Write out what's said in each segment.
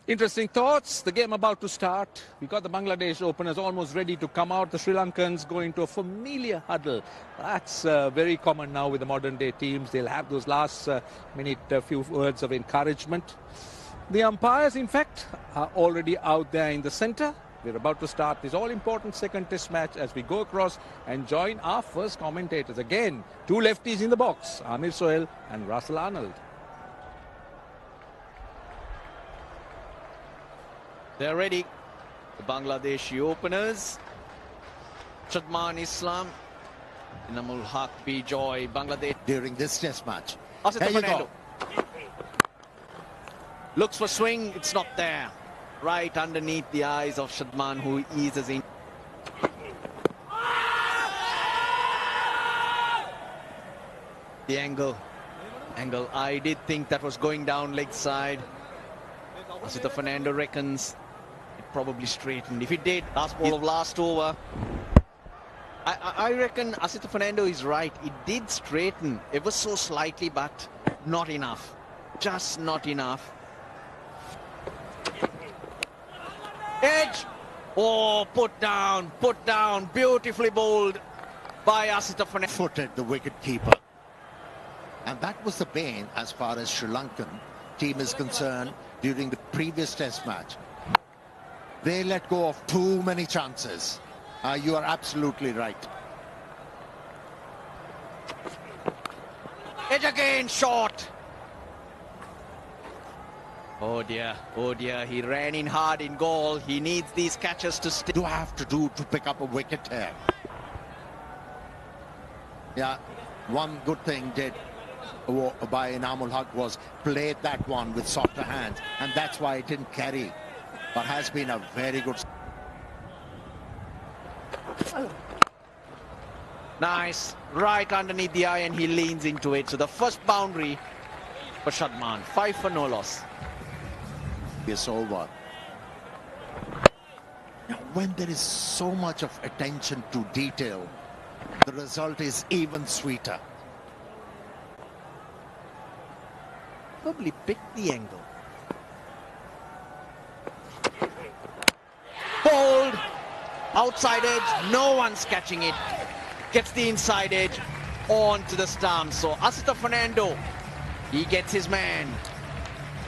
Interesting thoughts. The game about to start. We got the Bangladesh openers almost ready to come out. The Sri Lankans go into a familiar huddle. That's very common now with the modern day teams. They'll have those last minute few words of encouragement. The umpires, in fact, are already out there in the center. We're about to start this all-important second test match as we go across and join our first commentators. Again, two lefties in the box, Amir Sohail and Russell Arnold. They're ready. The Bangladeshi openers. Shadman Islam, Inamul Haq, Bijoy, Bangladesh. During this test match. There you go. Looks for swing, it's not there. Right underneath the eyes of Shadman, who eases in. The angle. I did think that was going down leg side. Asita Fernando reckons it probably straightened. If it did, last ball of last over. I reckon Asita Fernando is right. It did straighten ever so slightly, but not enough. Just not enough. Edge. Oh, put down. Beautifully bowled by Asita Fernando. Footed the wicket keeper. And that was the bane as far as Sri Lankan team is concerned during the previous test match. They let go of too many chances. You are absolutely right. Edge again, short. Oh dear, he ran in hard in goal. He needs these catches to stay. Do have to do to pick up a wicket here. Yeah, one good thing did by Inamul Haq was played that one with softer hands, and that's why it didn't carry, but has been a very good. Nice, right underneath the eye, and he leans into it. So the first boundary for Shadman, 5 for no loss. It's over. Now, when there is so much of attention to detail, the result is even sweeter. Probably picked the angle. Bowled, outside edge, no one's catching it. Gets the inside edge onto the stump. So Asita Fernando, he gets his man.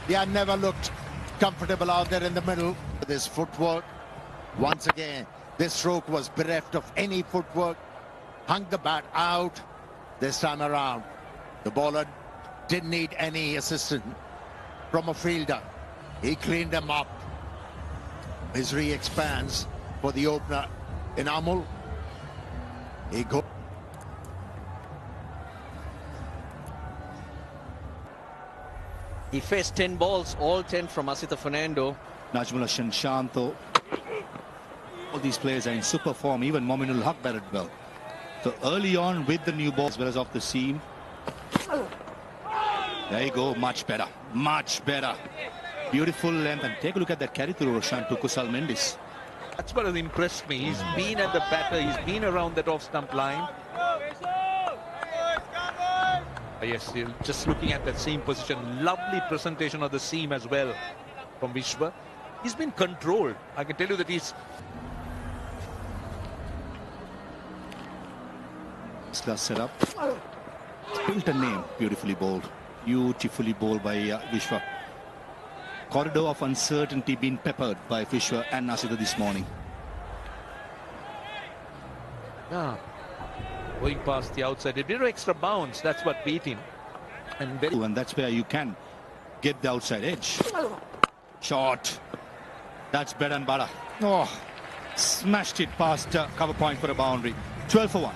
Yeah, never looked comfortable out there in the middle. With his footwork, once again, this stroke was bereft of any footwork. Hung the bat out this time around. The bowler didn't need any assistance from a fielder. He cleaned them up. Misery expands for the opener Inamul. He goes. He faced 10 balls, all 10 from Asita Fernando. Najmul Hassan, Shanto. All these players are in super form. Even Mominul Haq batted well. So early on with the new ball as well as off the seam. There you go, much better. Beautiful length, and take a look at that carry through Roshan to Kusal Mendis. That's what has impressed me. He's been at the batter. He's been around that off-stump line. Yes, just looking at that seam position. Lovely presentation of the seam as well from Vishwa. He's been controlled. I can tell you that he's... Class set up. Built a name, beautifully bowled by Vishwa. Corridor of uncertainty being peppered by Vishwa and Asita this morning. Yeah. Going past the outside, a bit of extra bounce. That's what beat him. And that's where you can get the outside edge. Short. That's bread and butter. Oh, smashed it past cover point for a boundary. 12 for 1.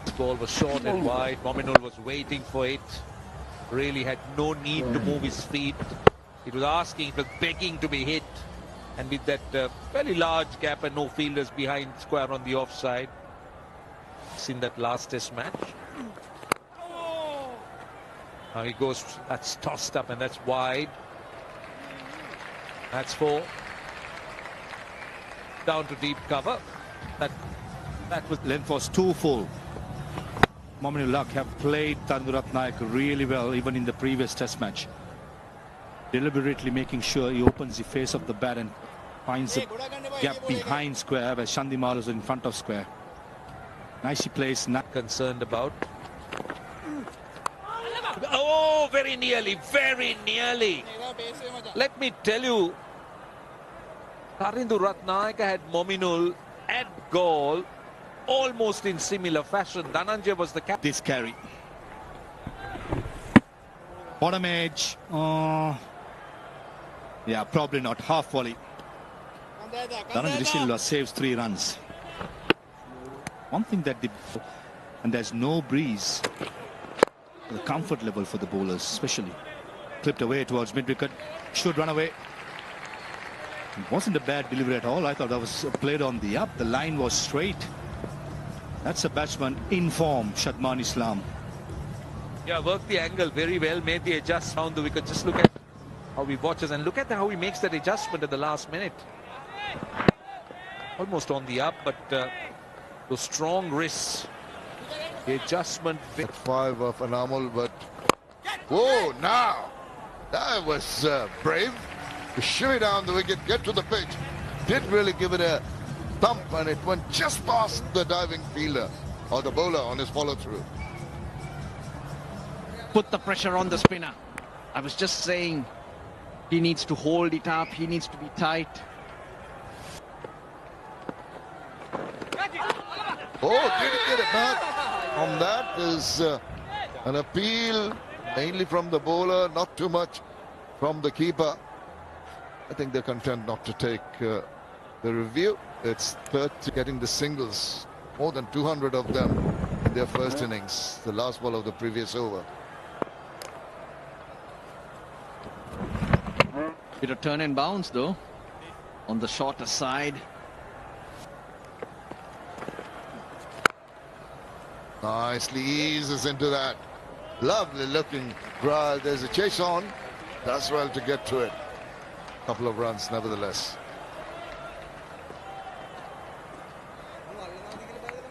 This ball was short and wide. Mominul was waiting for it. Really had no need to move his feet. It was asking, it was begging to be hit. And with that fairly large gap and no fielders behind square on the offside. It's in that last test match. Now he goes, that's tossed up and that's wide. That's 4. Down to deep cover. That was... Length was too full. Mominul Haq have played Tandurat Naik really well, even in the previous test match. deliberately making sure he opens the face of the bat and finds the gap behind square where Shandimar is in front of square. Nicely placed. Concerned about. Oh, very nearly, very nearly. Let me tell you, Karindu Ratnayaka had Mominul at goal almost in similar fashion. Dhananjay was the captain. This carry. Bottom edge. Yeah, probably not. Half volley. Dhananjay Silva saves 3 runs. One thing that and there's no breeze. The comfort level for the bowlers, especially. Clipped away towards mid-wicket. Should run away. It wasn't a bad delivery at all. I thought that was played on the up. The line was straight. That's a batsman in form, Shadman Islam. Yeah, worked the angle very well, made the adjust round the wicket. Just look at how he watches and look at how he makes that adjustment at the last minute. Almost on the up, but those strong wrists. The adjustment. 5 of Anamul, but oh, now that was brave to shimmy down the wicket, get to the pitch. Did really give it a thump, and it went just past the diving fielder or the bowler on his follow through. Put the pressure on the spinner. I was just saying he needs to hold it up. He needs to be tight. Oh, did he get it back? On that is an appeal, mainly from the bowler, not too much from the keeper. I think they're content not to take the review. It's 30 getting the singles, more than 200 of them in their first innings, the last ball of the previous over. Bit of turn and bounce though, on the shorter side. Nicely eases into that. Lovely looking drive. There's a chase on. Does well to get to it. Couple of runs nevertheless.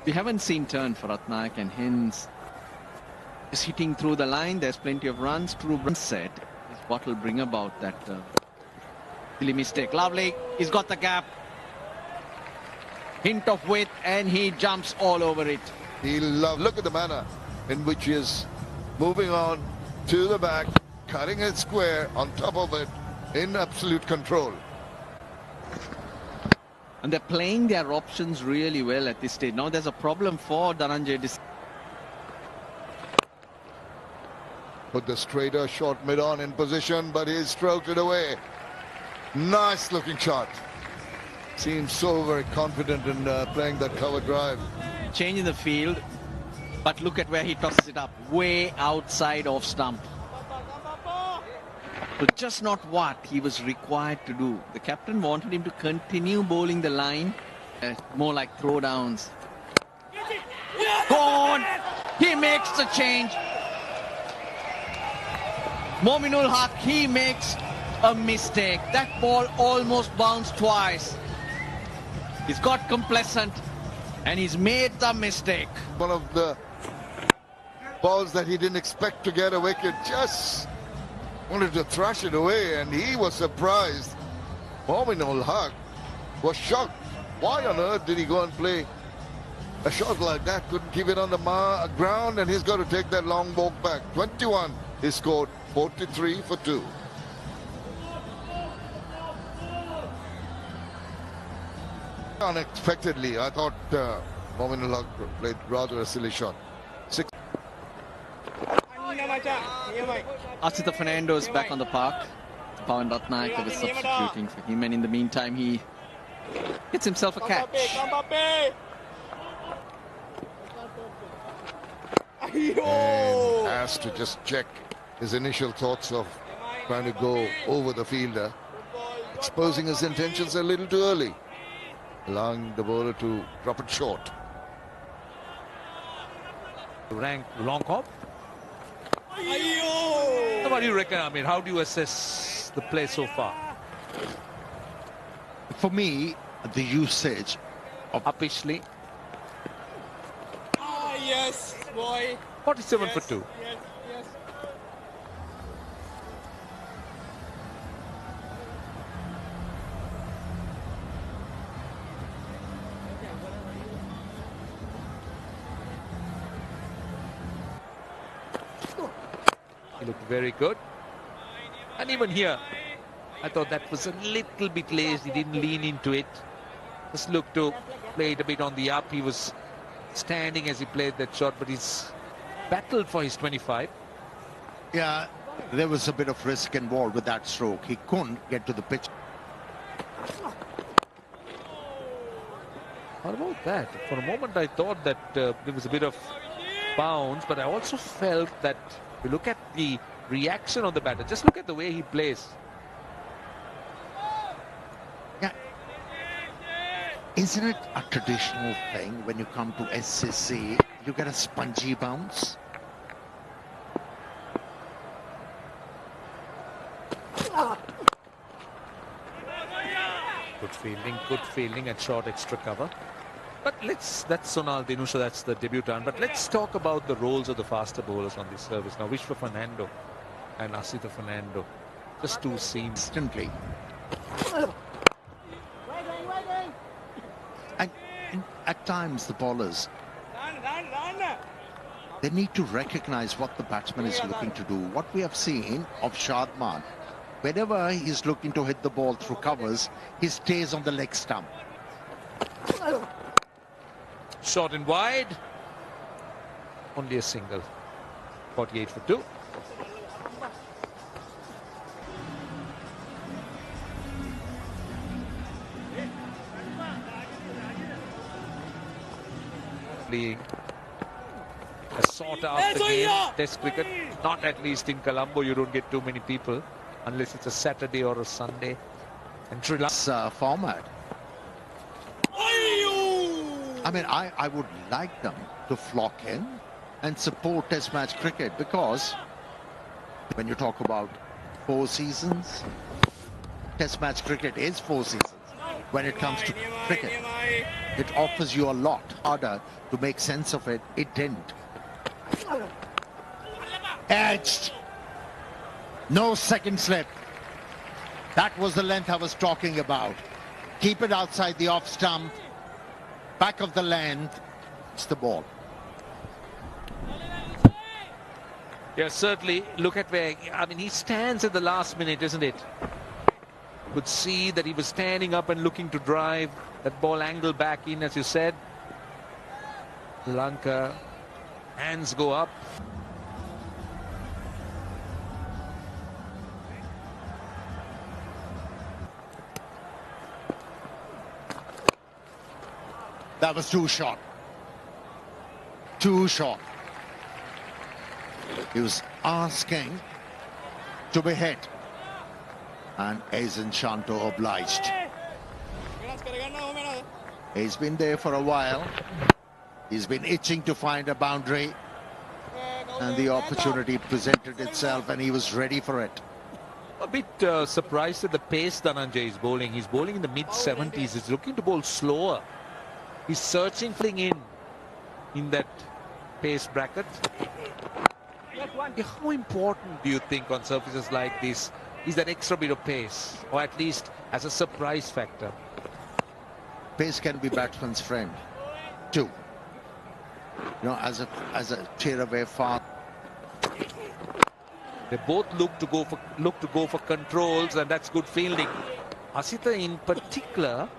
We haven't seen turn for Ratnayak, and hence is hitting through the line. There's plenty of runs. True set is what will bring about that silly mistake. Lovely. He's got the gap. Hint of width, and he jumps all over it. Look at the manner in which he is moving on to the back, cutting it square on top of it, in absolute control. And they're playing their options really well at this stage. Now there's a problem for Dhananjay. Put the straighter short mid-on in position, but he's stroked it away. Nice looking shot. Seems so very confident in playing that cover drive. Change in the field, but look at where he tosses it up, way outside off stump. So just not what he was required to do. The captain wanted him to continue bowling the line, more like throwdowns. Gone! He makes the change. Mominul Haq, he makes a mistake. That ball almost bounced twice. He's got complacent. And he's made the mistake. One of the balls that he didn't expect to get a wicket, just wanted to thrash it away, and he was surprised. Mominul Haq was shocked. Why on earth did he go and play a shot like that? Couldn't keep it on the ground, and he's got to take that long walk back. 21, he scored 43 for 2. Unexpectedly, I thought Mominul Haq played rather a silly shot. Asita Fernando is back on the park. Pawan Ratnayak is substituting for him, and in the meantime he gets himself a catch. And has to just check his initial thoughts of trying to go over the fielder, exposing his intentions a little too early, allowing the bowler to drop it short. Rank long hop. What do you reckon? I mean, how do you assess the play so far? For me, the usage of Upishly. Yes, boy. 47 yes, for 2. Yes, yes. Very good. And even here, I thought that was a little bit lazy. He didn't lean into it. Just looked to play it a bit on the up. He was standing as he played that shot, but he's battled for his 25. Yeah, there was a bit of risk involved with that stroke. He couldn't get to the pitch. How about that? For a moment, I thought that there was a bit of bounce, but I also felt that if you look at the reaction of the batter, just look at the way he plays. Yeah. Isn't it a traditional thing when you come to SCC, you get a spongy bounce? Good fielding and short extra cover. But that's Sonal Dinusha, that's the debutant. But let's talk about the roles of the faster bowlers on this service. Now, Vishwa Fernando and Asita Fernando, just two seams. Instantly. And at times, the bowlers, they need to recognize what the batsman is looking to do. What we have seen of Shadman, whenever he's looking to hit the ball through covers, he stays on the leg stump. Short and wide. Only a single. 48 for 2. A sought after game, Test cricket. Not at least in Colombo, you don't get too many people unless it's a Saturday or a Sunday. And Sri Lanka Format. I mean, I would like them to flock in and support Test match cricket, because when you talk about 4 seasons, Test match cricket is 4 seasons. When it comes to cricket, it offers you a lot. Harder to make sense of it, it didn't. Edged. No second slip. That was the length I was talking about. Keep it outside the off stump. Back of the length. It's the ball. Yeah, certainly. Look at where, I mean, he stands at the last minute, isn't it? Could see that he was standing up and looking to drive that ball angle back in, as you said. Lanka, hands go up. That was too short. Too short. He was asking to be hit. And Aizen Shanto obliged. He's been there for a while. He's been itching to find a boundary. And the opportunity presented itself and he was ready for it. A bit surprised at the pace Dhananjay is bowling. He's bowling in the mid-70s. He's looking to bowl slower. He's searching in that pace bracket. How important do you think on surfaces like this is that extra bit of pace, or at least as a surprise factor? Pace can be batsman's friend too. You know, as a tear away fast. They both look to go for controls, and that's good fielding. Asita in particular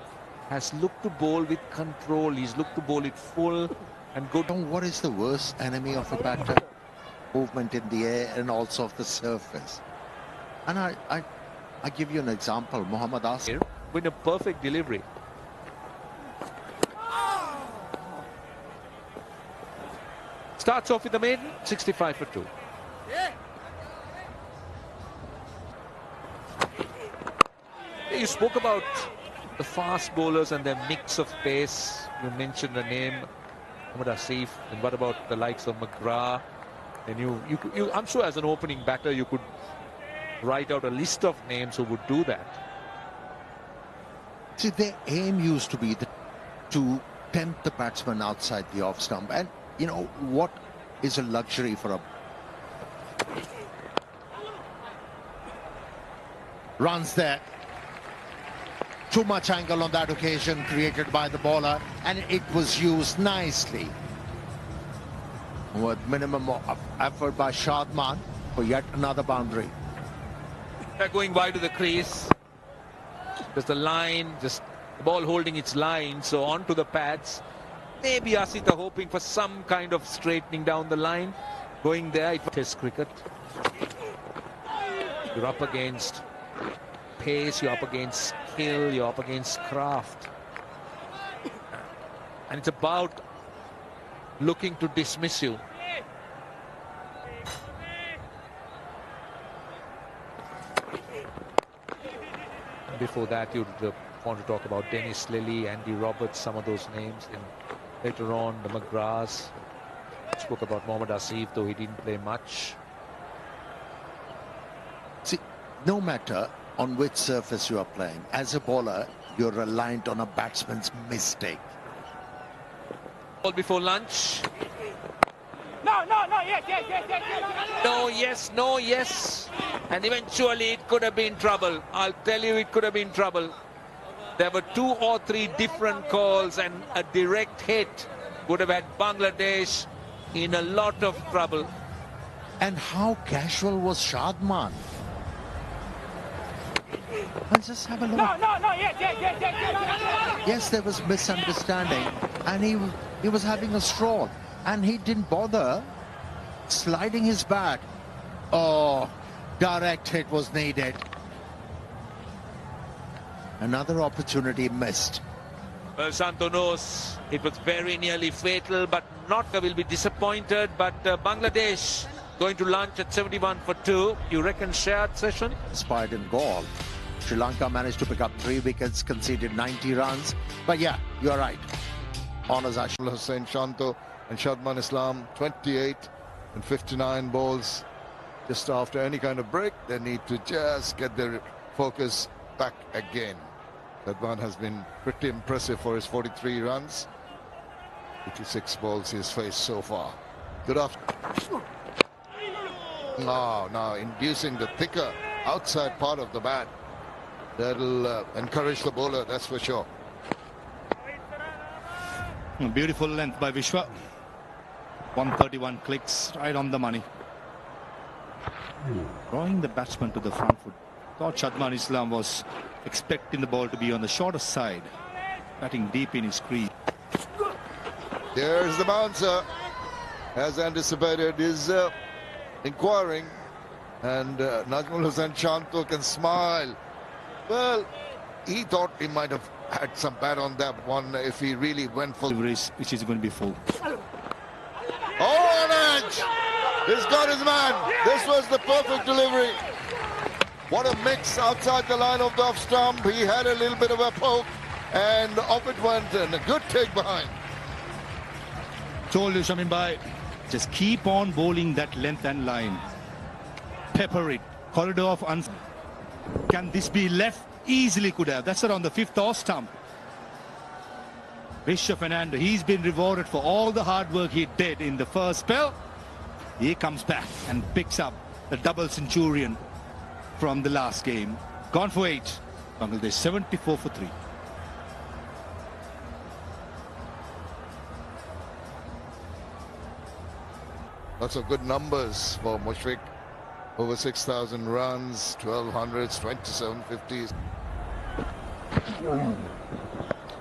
has looked to bowl with control. He's looked to bowl it full and good. What is the worst enemy of a batter? Movement in the air and also of the surface. And I give you an example. Mohammad Asif with a perfect delivery. Starts off with the maiden, 65 for 2. You spoke about the fast bowlers and their mix of pace. You mentioned the name Mohammad Asif, and what about the likes of McGrath? And you, I'm sure as an opening batter you could write out a list of names who would do that. See, their aim used to be to tempt the batsman outside the off stump. And you know what is a luxury for a runs there. Too much angle on that occasion created by the bowler, and it was used nicely with minimum of effort by Shadman, for yet another boundary. They're going wide to the crease. Just the line, just the ball holding its line, so onto the pads. Maybe Asita hoping for some kind of straightening down the line. Going there, it was Test cricket. You're up against pace, you're up against skill, you're up against craft. And it's about looking to dismiss you. And before that, you'd want to talk about Dennis Lilly, Andy Roberts, some of those names. And later on, the McGraths. Spoke about Mohammad Asif, though he didn't play much. See, no matter on which surface you are playing, as a bowler, you're reliant on a batsman's mistake. Ball before lunch. No, yes. No, yes, no, yes. And eventually it could have been trouble. I'll tell you, it could have been trouble. There were 2 or 3 different calls, and a direct hit would have had Bangladesh in a lot of trouble. And how casual was Shadman? Let's just have a look. No, yes. Yes, there was misunderstanding, and he was having a stroll, and he didn't bother sliding his bat. Oh, direct hit was needed. Another opportunity missed. Well, Santo knows it was very nearly fatal, but not will be disappointed. But Bangladesh going to lunch at 71 for 2. You reckon shared session? Inspired in Gaul. Sri Lanka managed to pick up 3 wickets, conceded 90 runs. But yeah, you're right. Honours are Hussain Shanto and Shadman Islam, 28 and 59 balls. Just after any kind of break, they need to just get their focus back again. Shadman has been pretty impressive for his 43 runs. 86 balls he's faced so far. Good afternoon. Now inducing the thicker outside part of the bat. That'll encourage the bowler, that's for sure. A beautiful length by Vishwa. 131 clicks, right on the money. Drawing the batsman to the front foot. Thought Shadman Islam was expecting the ball to be on the shorter side, batting deep in his crease. There's the bouncer, as anticipated, is inquiring, and Najmul Hussain Shanto can smile. Well, he thought he might have had some bat on that one if he really went full. Which is going to be full. Oh, on edge! He's got his man. This was the perfect delivery. What a mix outside the line of the off stump. He had a little bit of a poke, and off it went, and a good take behind. Told you, Shamin Bhai, just keep on bowling that length and line. Pepper it. Corridor of Can this be left? Easily could have. That's around the 5th off stump. Vishwa Fernando, he's been rewarded for all the hard work he did in the first spell. He comes back and picks up the double centurion from the last game. Gone for 8. Bangladesh 74 for 3. Lots of good numbers for Mushfiq. Over 6,000 runs, 1,200s, 27 50s.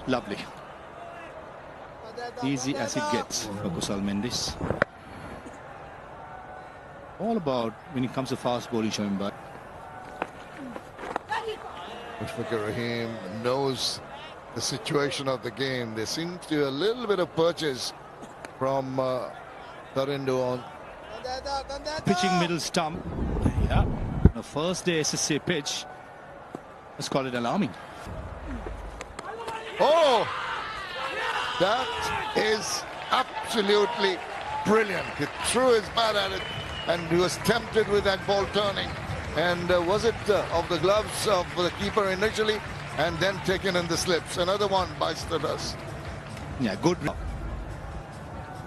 Lovely. Easy as it gets for Kusal Mendis. All about when it comes to fast bowling, Shamin Bhai. Mushfiq Rahim knows the situation of the game. There seems to be a little bit of purchase from Tarindo on. Pitching middle stump. Yeah. The first day SSC pitch. Let's call it alarming. Oh! That is absolutely brilliant. He threw his bat at it, and he was tempted with that ball turning. And was it of the gloves of the keeper initially, and then taken in the slips. Another one bites the dust. Yeah, good.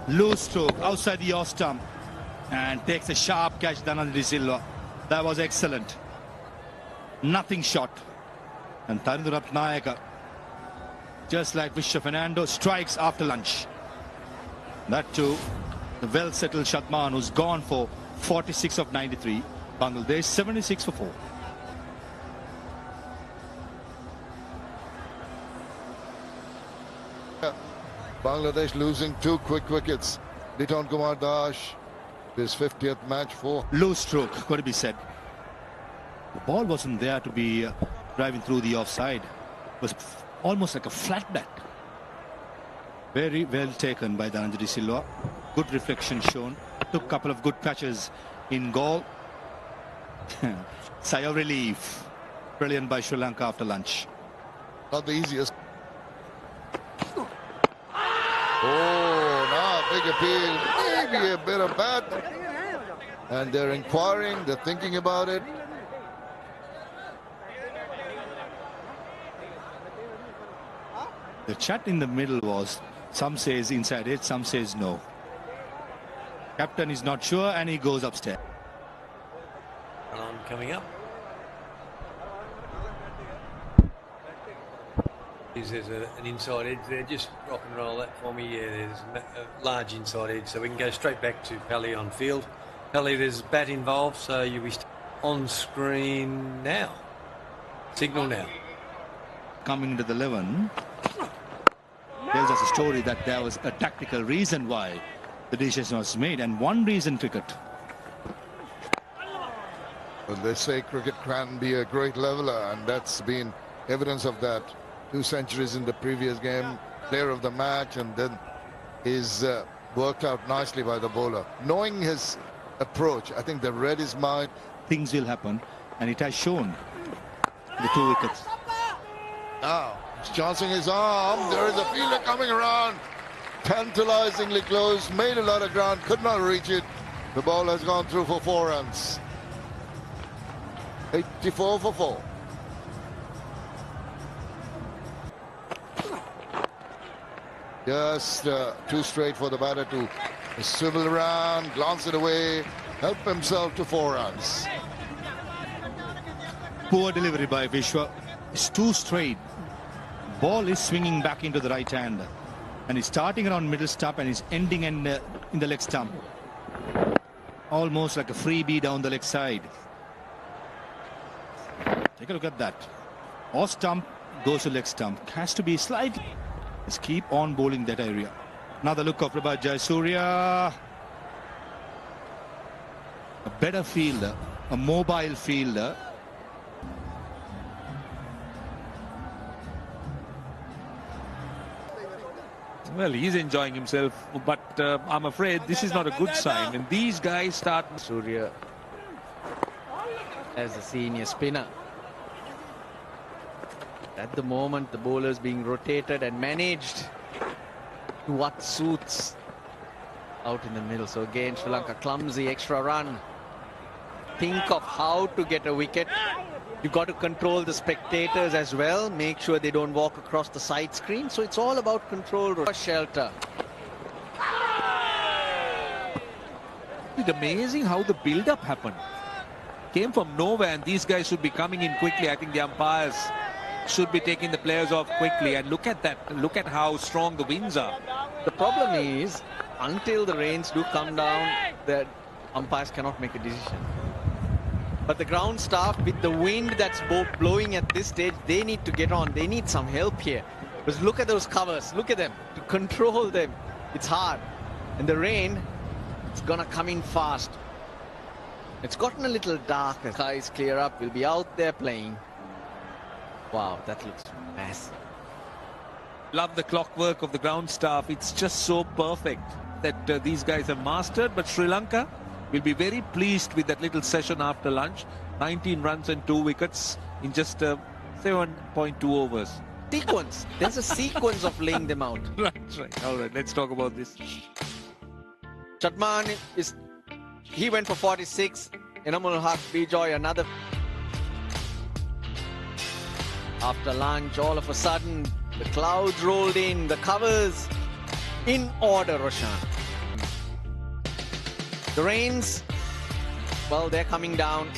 Loose stroke outside the off stump and takes a sharp catch. Dhananjay De Silva. That was excellent. Nothing short. And Tarindo Ratnayaka, just like Vishwa Fernando, strikes after lunch. That too, the well-settled Shadman, who's gone for 46 of 93. Bangladesh 76 for 4. Bangladesh losing 2 quick wickets. Liton Kumar Dash, his 50th match for. Low stroke, got to be said. The ball wasn't there to be driving through the offside. It was almost like a flat bat. Very well taken by Dhananjay Silva. Good reflection shown. Took a couple of good catches in goal. Sigh of relief. Brilliant by Sri Lanka after lunch. Not the easiest. Oh, now big appeal. Maybe a bit of bat. And they're inquiring, they're thinking about it. The chat in the middle was, some says inside it, some says no. Captain is not sure and he goes upstairs. On coming up. There's an inside edge there. Just rock and roll that for me. Yeah, there's a large inside edge, so we can go straight back to Pally on field. Pally, there's a bat involved, so you'll be on screen now. Signal now. Coming into the 11 tells us a story that there was a tactical reason why the decision was made, and one reason cricket. Well, they say cricket can be a great leveler, and that's been evidence of that. 2 centuries in the previous game, player of the match, and then is worked out nicely by the bowler. Knowing his approach, I think they read his mind. Things will happen, and it has shown. The 2 wickets. Now, he's chancing his arm. There is a fielder coming around. Tantalizingly close, made a lot of ground, could not reach it. The ball has gone through for 4 runs. 84 for 4. Just too straight for the batter to swivel around, glance it away, help himself to 4 runs. Poor delivery by Vishwa. It's too straight. Ball is swinging back into the right hand, and he's starting around middle stump and he's ending in the leg stump. Almost like a freebie down the leg side. Take a look at that. Off stump goes to leg stump. Has to be slightly. Just keep on bowling that area. Another look of Prabhat Jayasuriya. A better fielder, a mobile fielder. Well, he's enjoying himself, but I'm afraid this is not a good sign. And these guys start. Surya as a senior spinner. At the moment, the bowler's being rotated and managed to what suits out in the middle. So again, Sri Lanka clumsy extra run. Think of how to get a wicket. You've got to control the spectators as well. Make sure they don't walk across the side screen. So it's all about control. Shelter. It's amazing how the build-up happened. Came from nowhere, and these guys should be coming in quickly. I think the umpires should be taking the players off quickly, and look at that. Look at how strong the winds are. The problem is, until the rains do come down, the umpires cannot make a decision. But the ground staff, with the wind that's blowing at this stage, they need to get on. They need some help here. Because look at those covers. Look at them. To control them, it's hard. And the rain, it's gonna come in fast. It's gotten a little dark. The skies clear up. We'll be out there playing. Wow, that looks massive. Love the clockwork of the ground staff. It's just so perfect that these guys have mastered. But Sri Lanka will be very pleased with that little session after lunch. 19 runs and 2 wickets in just 7.2 overs. Sequence. There's a sequence of laying them out. Right. All right, let's talk about this. Chatman he went for 46. Enamul Haq, Bijoy, another. After lunch, all of a sudden, the clouds rolled in, the covers in order, Roshan. The rains, well, they're coming down.